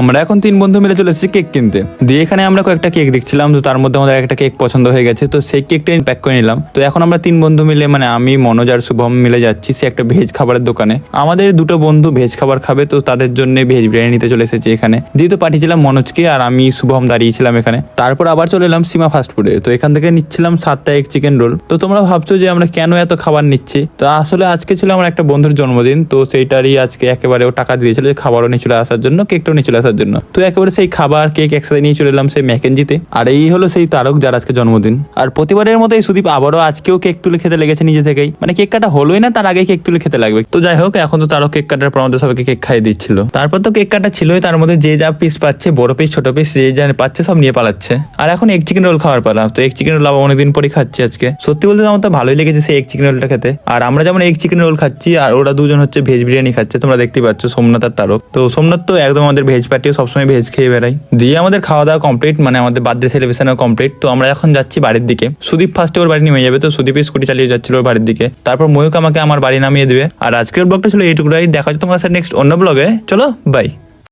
আমরা এখন 3 বন্ধু মিলে চলে এসেছি কেক কিনতে। দিয়ে এখানে আমরা কয়েকটা কেক দেখছিলাম, তো তার মধ্যে আমাদের একটা কেক পছন্দ হয়ে গেছে, তো সেই কেকটা প্যাক করে নিলাম। তো এখন আমরা 3 বন্ধু মিলে, মানে আমি, মনোজ আর শুভম মিলে যাচ্ছি সে একটা ভেজ খাবারের দোকানে। আমাদের 2টো বন্ধু ভেজ খাবার খাবে, তো তাদের জন্য ভেজ বিরিয়ানি নিতে চলে এসেছি এখানে। দিয়ে তো পাঠিয়েছিলাম মনোজকে, আর আমি শুভম দাঁড়িয়েছিলাম এখানে। তারপর আবার চলে এলাম সীমা ফাস্টফুডে। তো এখান থেকে নিচ্ছিলাম 7টা এগ চিকেন রোল। তো তোমরা ভাবছো যে আমরা কেন এত খাবার নিচ্ছি, তো আসলে আজকে ছিল আমার একটা বন্ধুর জন্মদিন, তো সেইটারই আজকে একেবারে ও টাকা দিয়েছিল যে খাবারও নিয়ে চলে আসার জন্য, কেকটাও নিয়ে চলে আসার জন্য। তো একেবারে সেই খাবার কেক একসাথে নিয়ে চলে এলাম সেই ম্যাকেনজিতে। আর এই হলো সেই তারক যার আজকে জন্মদিন। আর প্রতিবারের মতো এই সুদীপ আবারও আজকেও কেক তুলে খেতে লেগেছে নিজে থেকেই, মানে কেক কাটা হলোই না তার আগে কেক তুলে খেতে লাগবে। তো যাই হোক, এখন তো তারক কেক কাটার পর আমাদের সবাইকে কেক খাইয়ে দিচ্ছিল। তারপর তো কেক কাটা ছিলই, তার মধ্যে যে যা পিস পাচ্ছে, বড় পিস ছোট পিস যে যা পাচ্ছে সব নিয়ে পালাচ্ছে। আর এখন এগ চিকেন রোল খাওয়ার পালা। তো এগ চিকেন রোল আবার অনেকদিন পরে খাচ্ছি আজকে। সত্যি বলতে আমার তো ভালোই লেগেছে সেই এগ চিকেন রোলটা খেতে। আর আমরা যেমন এগ চিকেন রোল খাচ্ছি, আর ওরা দুজন হচ্ছে ভেজ বিরিয়ানি খাচ্ছে, তোমরা দেখতেই পাচ্ছ, সোমনাথ আর তারক। তো সোমনাথ তো একদম আমাদের ভেজ পার্টিও সবসময় ভেজ খেয়ে বেড়াই। দিয়ে আমাদের খাওয়া দাওয়া কমপ্লিট, মানে আমাদের বার্থডে সেলিব্রেশনও কমপ্লিট। তো আমরা এখন যাচ্ছি বাড়ির দিকে। সুদীপ ফার্স্টে ওর বাড়ি নেমে যাবে, তো সুদীপ স্কুটি চালিয়ে যাচ্ছিল ওর বাড়ির দিকে। তারপর ময়ূক আমাকে আমার বাড়ি নামিয়ে দেবে। আর আজকের ব্লগটা ছিল এইটুকুটাই। দেখা হচ্ছে তোমার সাথে নেক্সট অন্য ব্লগে। চলো বাই।